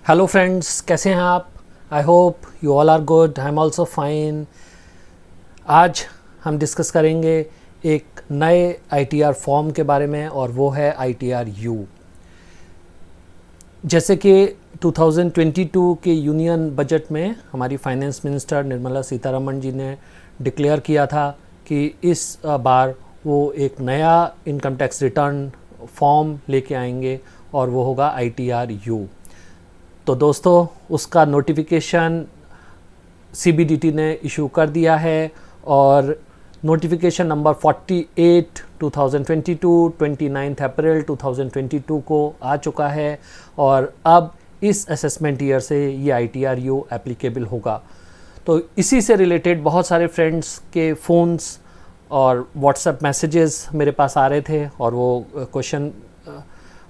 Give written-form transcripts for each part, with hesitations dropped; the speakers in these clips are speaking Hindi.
हेलो फ्रेंड्स, कैसे हैं आप? I hope you all are good. I am also fine. आज हम डिस्कस करेंगे एक नए आईटीआर फॉर्म के बारे में और वो है आईटीआर यू। जैसे कि 2022 के यूनियन बजट में हमारी फाइनेंस मिनिस्टर निर्मला सीतारमण जी ने डिक्लेयर किया था कि इस बार वो एक नया इनकम टैक्स रिटर्न फॉर्म लेके आएंगे और वो होगा आईटीआर यू। तो दोस्तों, उसका नोटिफिकेशन सीबीडीटी ने इशू कर दिया है और नोटिफिकेशन नंबर 48 2022 29 अप्रैल 2022 को आ चुका है और अब इस असेसमेंट ईयर से ये आईटीआर यू एप्लीकेबल होगा। तो इसी से रिलेटेड बहुत सारे फ्रेंड्स के फ़ोन्स और व्हाट्सएप मैसेजेस मेरे पास आ रहे थे और वो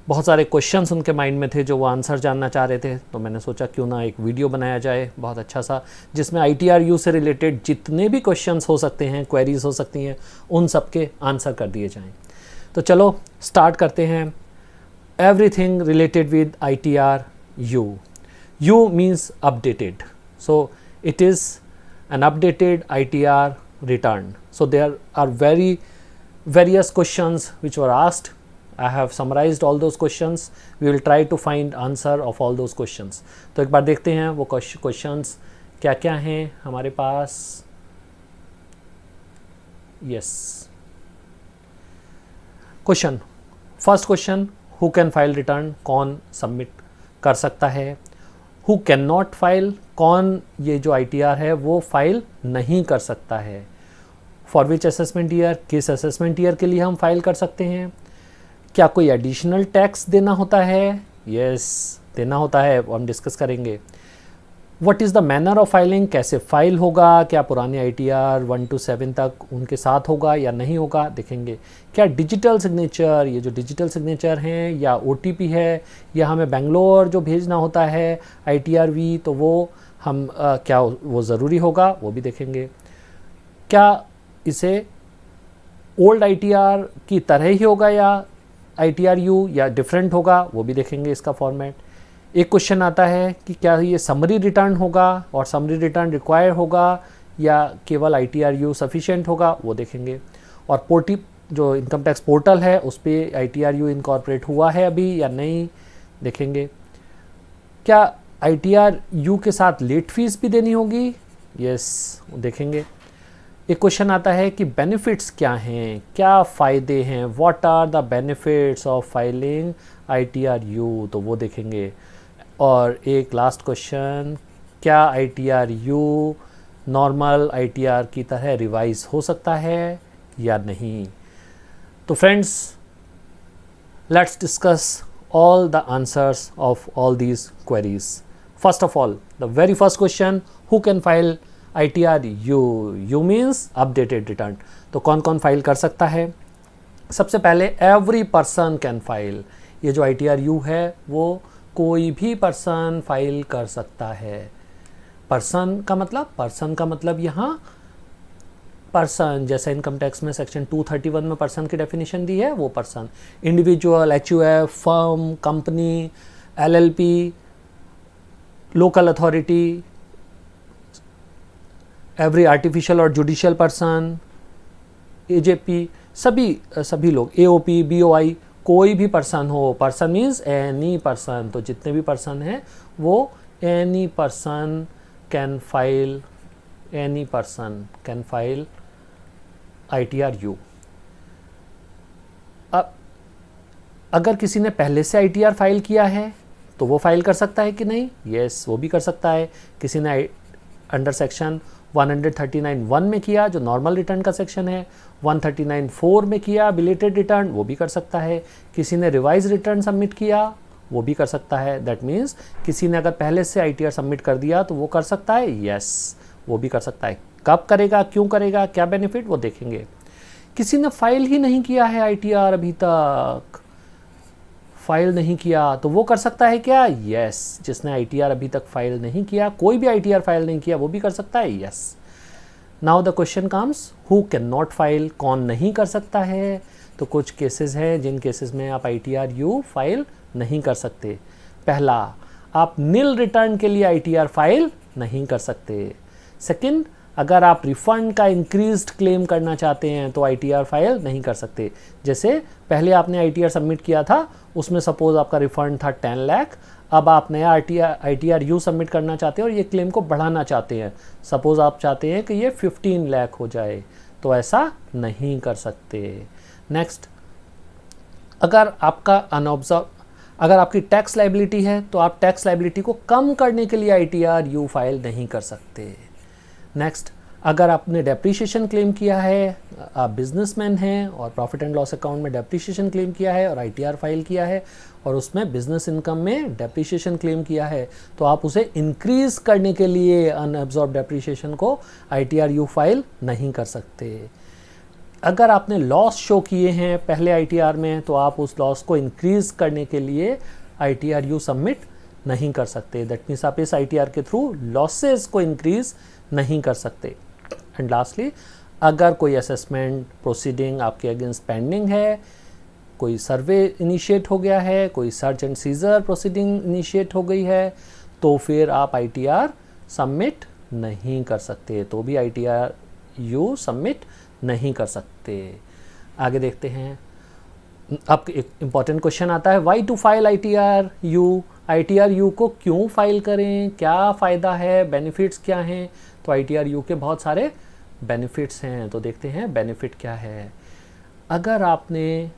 बहुत सारे क्वेश्चंस उनके माइंड में थे जो वो आंसर जानना चाह रहे थे। तो मैंने सोचा क्यों ना एक वीडियो बनाया जाए बहुत अच्छा सा, जिसमें आईटीआर यू से रिलेटेड जितने भी क्वेश्चंस हो सकते हैं, क्वेरीज हो सकती हैं, उन सब के आंसर कर दिए जाएं। तो चलो स्टार्ट करते हैं। Everything related with ITR you. You means updated, so it is an updated ITR return. So there are various questions which were asked. I have summarized all those questions. We will try to find answer of all those questions. तो एक बार देखते हैं वो questions क्या क्या हैं हमारे पास। Yes. Question. First question, who can file return? कौन submit कर सकता है? Who cannot file? कौन ये जो ITR है वो फाइल नहीं कर सकता है? For which assessment year? किस assessment year के लिए हम फाइल कर सकते हैं? क्या कोई एडिशनल टैक्स देना होता है? यस, देना होता है, वो हम डिस्कस करेंगे। What is the manner of filing? कैसे फाइल होगा? क्या पुराने आईटीआर 1 to 7 तक उनके साथ होगा या नहीं होगा, देखेंगे। क्या डिजिटल सिग्नेचर, ये जो डिजिटल सिग्नेचर हैं या ओटीपी है या हमें बेंगलोर जो भेजना होता है आईटीआर वी, तो वो हम क्या वो ज़रूरी होगा, वो भी देखेंगे। क्या इसे ओल्ड आईटीआर की तरह ही होगा या आईटीआर यू या डिफरेंट होगा, वो भी देखेंगे इसका फॉर्मेट। एक क्वेश्चन आता है कि क्या ये समरी रिटर्न होगा और समरी रिटर्न रिक्वायर होगा या केवल आईटीआर यू सफिशिएंट होगा, वो देखेंगे। और पोर्टी जो इनकम टैक्स पोर्टल है उस पर आईटीआर यू इनकॉर्पोरेट हुआ है अभी या नहीं, देखेंगे। क्या आईटीआर यू के साथ लेट फीस भी देनी होगी? यस, देखेंगे। एक क्वेश्चन आता है कि बेनिफिट्स क्या हैं, क्या फ़ायदे हैं, what are the benefits of filing ITR U, तो वो देखेंगे। और एक लास्ट क्वेश्चन, क्या आईटीआर यू नॉर्मल आईटीआर की तरह रिवाइज हो सकता है या नहीं। तो friends, let's discuss all the answers of all these queries. First of all, the very first question, who can file ITR U? U means updated return. तो कौन कौन फाइल कर सकता है? सबसे पहले एवरी पर्सन कैन फाइल। ये जो ITR U है वो कोई भी पर्सन फाइल कर सकता है। पर्सन का मतलब यहाँ पर्सन, जैसे इनकम टैक्स में सेक्शन 231 में पर्सन की डेफिनेशन दी है, वो person. Individual, HUF, firm, company, LLP, local authority, every artificial और जुडिशियल पर्सन, AJP, सभी लोग, AOP, BOI, कोई भी पर्सन हो। पर्सन मीन्स एनी पर्सन, तो जितने भी पर्सन हैं वो any person can file ITR you. अब अगर किसी ने पहले से ITR फाइल किया है तो वो फाइल कर सकता है कि नहीं? यस, वो भी कर सकता है। किसी ने अंडर सेक्शन 139(1) में किया, जो नॉर्मल रिटर्न का सेक्शन है, 139(4) में किया बिलेटेड रिटर्न, वो भी कर सकता है। किसी ने रिवाइज रिटर्न सबमिट किया, वो भी कर सकता है। दैट मीन्स किसी ने अगर पहले से ITR सबमिट कर दिया तो वो कर सकता है। यस, वो भी कर सकता है। कब करेगा, क्यों करेगा, क्या बेनिफिट, वो देखेंगे। किसी ने फाइल ही नहीं किया है ITR, अभी तक फाइल नहीं किया, तो वो कर सकता है क्या? यस, जिसने ITR अभी तक फाइल नहीं किया, कोई भी ITR फाइल नहीं किया, वो भी कर सकता है। Yes. Now the question comes, who can not file? कौन नहीं कर सकता है? तो कुछ केसेस हैं जिन केसेस में आप ITR यू फाइल नहीं कर सकते। पहला, आप नील रिटर्न के लिए ITR फाइल नहीं कर सकते। सेकंड, अगर आप रिफंड का इंक्रीज्ड क्लेम करना चाहते हैं तो ITR फाइल नहीं कर सकते। जैसे पहले आपने ITR सबमिट किया था, उसमें सपोज आपका रिफंड था 10 लाख, अब आप नया ITR यू सबमिट करना चाहते हैं और ये क्लेम को बढ़ाना चाहते हैं, सपोज आप चाहते हैं कि ये 15 लाख हो जाए, तो ऐसा नहीं कर सकते। नेक्स्ट, अगर आपकी टैक्स लाइबिलिटी है तो आप टैक्स लाइबिलिटी को कम करने के लिए ITR यू फाइल नहीं कर सकते। नेक्स्ट, अगर आपने डेप्रीशिएशन क्लेम किया है, आप बिजनेसमैन हैं और प्रॉफिट एंड लॉस अकाउंट में डेप्रीशिएशन क्लेम किया है और ITR फाइल किया है और उसमें बिजनेस इनकम में डेप्रीशिएशन क्लेम किया है, तो आप उसे इंक्रीज करने के लिए अनअब्जॉर्ब डेप्रीशिएशन को ITR यू फाइल नहीं कर सकते। अगर आपने लॉस शो किए हैं पहले ITR में, तो आप उस लॉस को इंक्रीज करने के लिए ITR यू सबमिट नहीं कर सकते। दैट मीन्स आप इस ITR के थ्रू लॉसेस को इंक्रीज नहीं कर सकते। एंड लास्टली, अगर कोई असेसमेंट प्रोसीडिंग आपके अगेंस्ट पेंडिंग है, कोई सर्वे इनिशिएट हो गया है, कोई search and seizure proceeding initiate हो गई है, तो फिर आप ITR सबमिट नहीं कर सकते, तो भी ITR यू सबमिट नहीं कर सकते। आगे देखते हैं। अब एक इम्पॉर्टेंट क्वेश्चन आता है, why to file ITR U. ITR U को क्यों फाइल करें, क्या फ़ायदा है, बेनिफिट्स क्या हैं? तो ITR यू के बहुत सारे बेनिफिट्स हैं, तो देखते हैं बेनिफिट क्या है। अगर आपने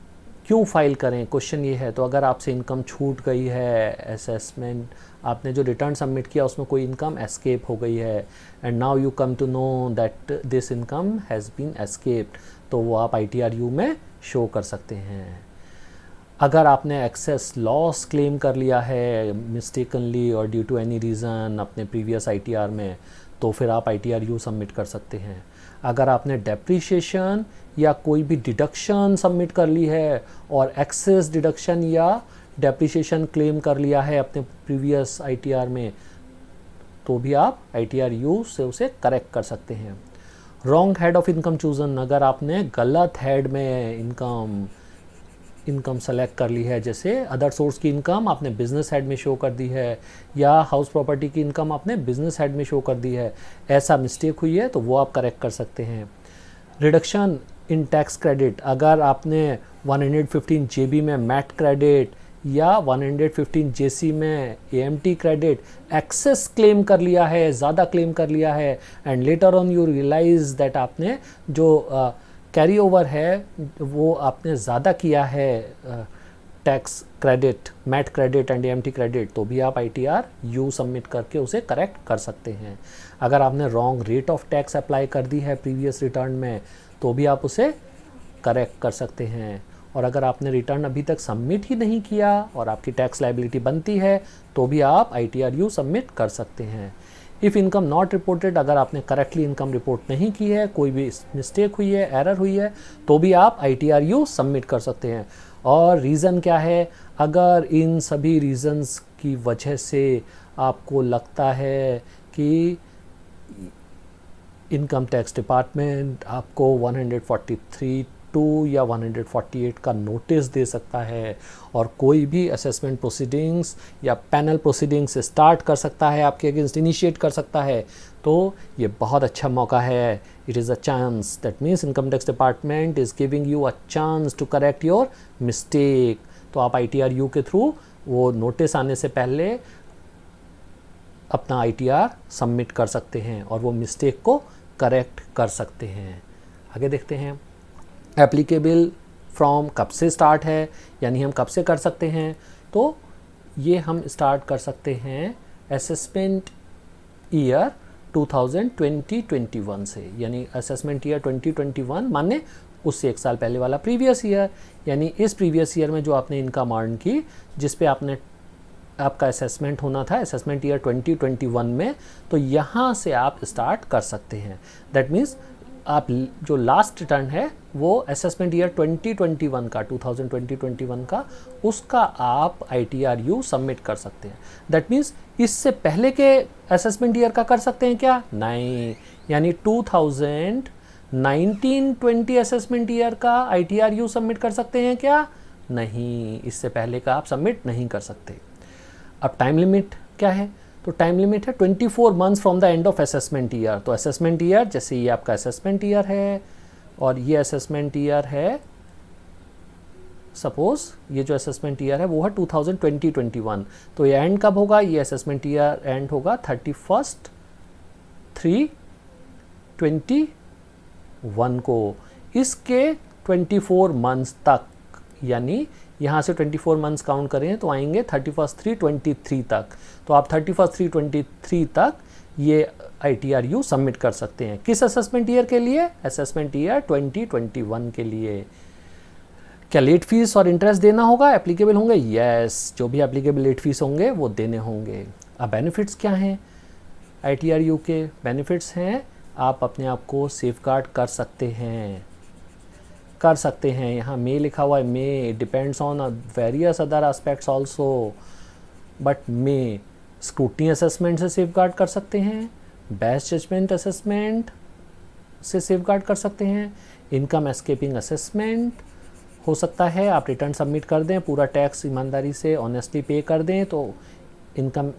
क्यों फाइल करें, क्वेश्चन ये है, तो अगर आपसे इनकम छूट गई है, असेसमेंट आपने जो रिटर्न सबमिट किया उसमें कोई इनकम एस्केप हो गई है, and now you come to know that this income has been escaped, तो वो आप ITR यू में शो कर सकते हैं। अगर आपने एक्सेस लॉस क्लेम कर लिया है मिस्टेकनली और ड्यू टू एनी रीज़न अपने प्रीवियस ITR में, तो फिर आप ITR यू सबमिट कर सकते हैं। अगर आपने डेप्रीशिएशन या कोई भी डिडक्शन सबमिट कर ली है और एक्सेस डिडक्शन या डेप्रीशिएशन क्लेम कर लिया है अपने प्रीवियस ITR में, तो भी आप ITR यू से उसे करेक्ट कर सकते हैं। Wrong head of income chosen, अगर आपने गलत हेड में इनकम सेलेक्ट कर ली है, जैसे अदर सोर्स की इनकम आपने बिजनेस हेड में शो कर दी है या हाउस प्रॉपर्टी की इनकम आपने बिजनेस हेड में शो कर दी है, ऐसा मिस्टेक हुई है, तो वो आप करेक्ट कर सकते हैं। रिडक्शन इन टैक्स क्रेडिट, अगर आपने 115 JB में मैट क्रेडिट या 115 JC में AMT क्रेडिट एक्सेस क्लेम कर लिया है, ज़्यादा क्लेम कर लिया है, and later on you realise that आपने जो कैरी ओवर है वो आपने ज़्यादा किया है tax credit, MAT credit and AMT credit, तो भी आप ITR यू सबमिट करके उसे करेक्ट कर सकते हैं। अगर आपने wrong rate of tax apply कर दी है प्रीवियस रिटर्न में, तो भी आप उसे करेक्ट कर सकते हैं। और अगर आपने रिटर्न अभी तक सबमिट ही नहीं किया और आपकी टैक्स लाइबिलिटी बनती है, तो भी आप ITR यू सबमिट कर सकते हैं। इफ़ इनकम नॉट रिपोर्टेड, अगर आपने करेक्टली इनकम रिपोर्ट नहीं की है, कोई भी मिस्टेक हुई है, एरर हुई है, तो भी आप ITR यू सबमिट कर सकते हैं। और रीज़न क्या है, अगर इन सभी रीज़न्स की वजह से आपको लगता है कि इनकम टैक्स डिपार्टमेंट आपको 143(2) या 148 का नोटिस दे सकता है और कोई भी असेसमेंट प्रोसीडिंग्स या पैनल प्रोसीडिंग्स स्टार्ट कर सकता है, आपके अगेंस्ट इनिशिएट कर सकता है, तो ये बहुत अच्छा मौका है। It is a chance, that means income tax department is giving you a chance to correct your mistake. तो आप ITR यू के थ्रू वो नोटिस आने से पहले अपना ITR सबमिट कर सकते हैं और वो मिस्टेक को करेक्ट कर सकते हैं। आगे देखते हैं, एप्लीकेबल फ्रॉम कब से स्टार्ट है, यानी हम कब से कर सकते हैं, तो ये हम स्टार्ट कर सकते हैं असेसमेंट ईयर 2020-21 से, यानी असेसमेंट ईयर 2021 माने उससे एक साल पहले वाला प्रीवियस ईयर, यानी इस प्रीवियस ईयर में जो आपने इनकम अर्न की, जिस पे आपका असेसमेंट होना था असेसमेंट ईयर 2021 में, तो यहाँ से आप स्टार्ट कर सकते हैं। दैट मीन्स आप जो लास्ट रिटर्न है वो असेसमेंट ईयर 2021 का 2020-21 का, उसका आप ITR यू सबमिट कर सकते हैं। दैट मीन्स इससे पहले के असेसमेंट ईयर का कर सकते हैं क्या? नहीं, यानी 2019-20 असेसमेंट ईयर का ITR यू सबमिट कर सकते हैं क्या? नहीं, इससे पहले का आप सबमिट नहीं कर सकते। अब टाइम लिमिट क्या है, तो टाइम लिमिट है 24 months from the end of assessment year. तो असेसमेंट ईयर जैसे ये आपका असेसमेंट ईयर है और ये असेसमेंट ईयर है, सपोज ये जो असेसमेंट ईयर है वो है 2020-21, तो ये एंड कब होगा, ये असेसमेंट ईयर एंड होगा 31/3/21 को। इसके 24 मंथ्स तक, यानी यहाँ से 24 मंथ्स काउंट करें तो आएंगे 31/3/23 तक। तो आप 31/3/23 तक ये ITRU सबमिट कर सकते हैं। किस असेसमेंट ईयर के लिए, असेसमेंट ईयर 2021 के लिए। क्या लेट फीस और इंटरेस्ट देना होगा, एप्लीकेबल होंगे, यस, जो भी एप्लीकेबल लेट फीस होंगे वो देने होंगे। अब बेनिफिट्स क्या हैं, ITRU के बेनिफिट्स हैं आप अपने आप को सेफगार्ड कर सकते हैं, यहाँ मे लिखा हुआ है, may depends on various other aspects also, but मे स्क्रूटनी असेसमेंट से सेफगार्ड कर सकते हैं, बेस्ट जजमेंट असेसमेंट से सेफगार्ड कर सकते हैं, इनकम एस्केपिंग असेसमेंट हो सकता है, आप रिटर्न सबमिट कर दें, पूरा टैक्स ईमानदारी से ऑनेस्टली पे कर दें, तो इनकम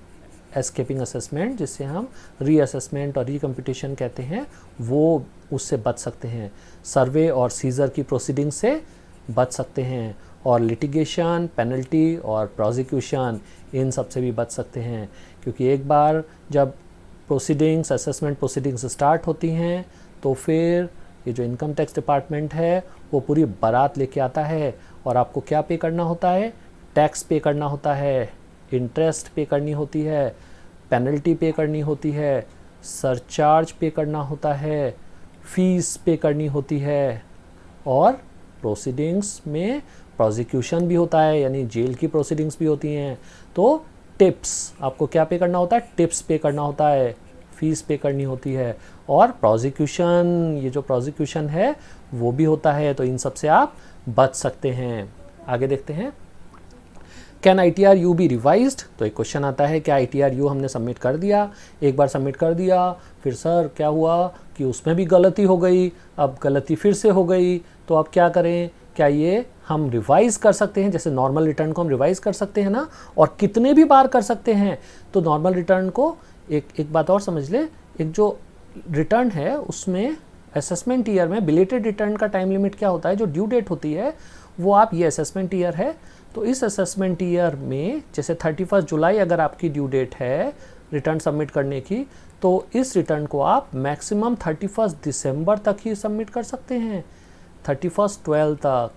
एस्केपिंग असेसमेंट जिससे हम रीअसेसमेंट और रिकम्प्यूटेशन कहते हैं वो उससे बच सकते हैं, सर्वे और सीजर की प्रोसीडिंग से बच सकते हैं, और लिटिगेशन, पेनल्टी और प्रोसिक्यूशन इन सब से भी बच सकते हैं। क्योंकि एक बार जब प्रोसीडिंग्स, असेसमेंट प्रोसीडिंग्स स्टार्ट होती हैं तो फिर ये जो इनकम टैक्स डिपार्टमेंट है वो पूरी बारात लेके आता है और आपको क्या पे करना होता है, टैक्स पे करना होता है, इंटरेस्ट पे करनी होती है, पेनल्टी पे करनी होती है, सरचार्ज पे करना होता है, फीस पे करनी होती है, और प्रोसीडिंग्स में प्रोसिक्यूशन भी होता है, यानी जेल की प्रोसीडिंग्स भी होती हैं। तो टिप्स, आपको क्या पे करना होता है, टिप्स पे करना होता है, फीस पे करनी होती है, और प्रोसिक्यूशन, ये जो प्रोसिक्यूशन है वो भी होता है। तो इन सब से आप बच सकते हैं। आगे देखते हैं, कैन ITRU बी रिवाइज्ड, तो एक क्वेश्चन आता है क्या ITRU हमने सबमिट कर दिया, एक बार सबमिट कर दिया, फिर सर क्या हुआ कि उसमें भी गलती हो गई, अब गलती फिर से हो गई, तो अब क्या करें, क्या ये हम रिवाइज़ कर सकते हैं, जैसे नॉर्मल रिटर्न को हम रिवाइज़ कर सकते हैं ना, और कितने भी बार कर सकते हैं। तो नॉर्मल रिटर्न को एक बात और समझ ले, एक जो रिटर्न है उसमें असेसमेंट ईयर में बिलेटेड रिटर्न का टाइम लिमिट क्या होता है, जो ड्यू डेट होती है वो आप, ये असेसमेंट ईयर है तो इस असेसमेंट ईयर में जैसे 31 जुलाई अगर आपकी ड्यू डेट है रिटर्न सबमिट करने की, तो इस रिटर्न को आप मैक्सिमम 31 दिसंबर तक ही सबमिट कर सकते हैं, 31/12 तक,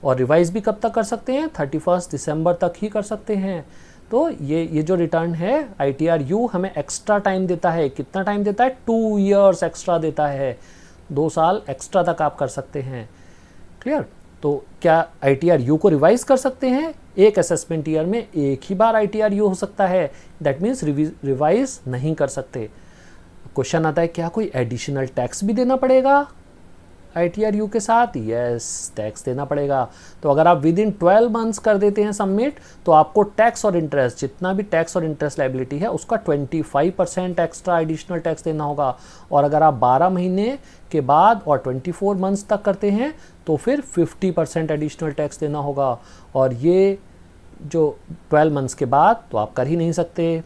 और रिवाइज भी कब तक कर सकते हैं, 31 दिसंबर तक ही कर सकते हैं। तो ये जो रिटर्न है ITRU हमें एक्स्ट्रा टाइम देता है, कितना टाइम देता है, 2 ईयर्स एक्स्ट्रा देता है, 2 साल एक्स्ट्रा तक आप कर सकते हैं। क्लियर। तो क्या ITRU को रिवाइज कर सकते हैं, एक असेसमेंट ईयर में एक ही बार ITRU हो सकता है, दैट मीन्स रिवाइज नहीं कर सकते। क्वेश्चन आता है क्या कोई एडिशनल टैक्स भी देना पड़ेगा ITRU के साथ, यस, टैक्स देना पड़ेगा। तो अगर आप विद इन 12 मंथ्स कर देते हैं सबमिट, तो आपको टैक्स और इंटरेस्ट, जितना भी टैक्स और इंटरेस्ट लायबिलिटी है उसका 25% एक्स्ट्रा एडिशनल टैक्स देना होगा, और अगर आप 12 महीने के बाद और 24 मंथ्स तक करते हैं तो फिर 50% एडिशनल टैक्स देना होगा। और ये जो 12 मंथ्स के बाद तो आप कर ही नहीं सकते।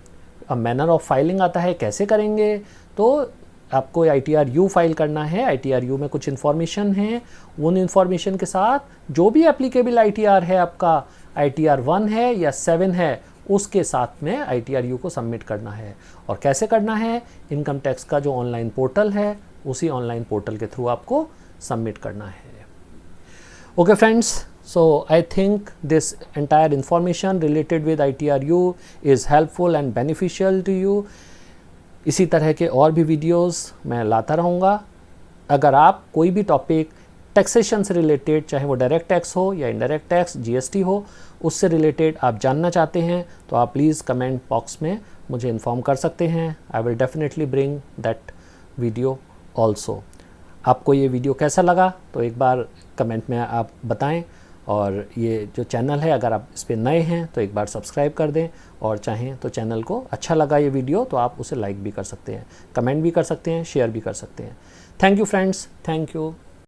अब मैनर ऑफ फाइलिंग आता है, कैसे करेंगे, तो आपको ITRU फाइल करना है, ITRU में कुछ इन्फॉर्मेशन है, उन इन्फॉर्मेशन के साथ जो भी एप्लीकेबल ITR है आपका, ITR 1 है या 7 है, उसके साथ में ITRU को सबमिट करना है। और कैसे करना है, इनकम टैक्स का जो ऑनलाइन पोर्टल है उसी ऑनलाइन पोर्टल के थ्रू आपको सबमिट करना है। Okay friends, so I think this entire information related with ITRU is helpful and beneficial to you। इसी तरह के और भी वीडियोस मैं लाता रहूँगा। अगर आप कोई भी टॉपिक टैक्सेशन से रिलेटेड, चाहे वो डायरेक्ट टैक्स हो या इनडायरेक्ट टैक्स GST हो, उससे रिलेटेड आप जानना चाहते हैं तो आप प्लीज़ कमेंट बॉक्स में मुझे इन्फॉर्म कर सकते हैं। I will definitely bring that video also. आपको ये वीडियो कैसा लगा तो एक बार कमेंट में आप बताएं, और ये जो चैनल है अगर आप इस पर नए हैं तो एक बार सब्सक्राइब कर दें, और चाहें तो चैनल को अच्छा लगा ये वीडियो तो आप उसे लाइक भी कर सकते हैं, कमेंट भी कर सकते हैं, शेयर भी कर सकते हैं। Thank you friends, thank you.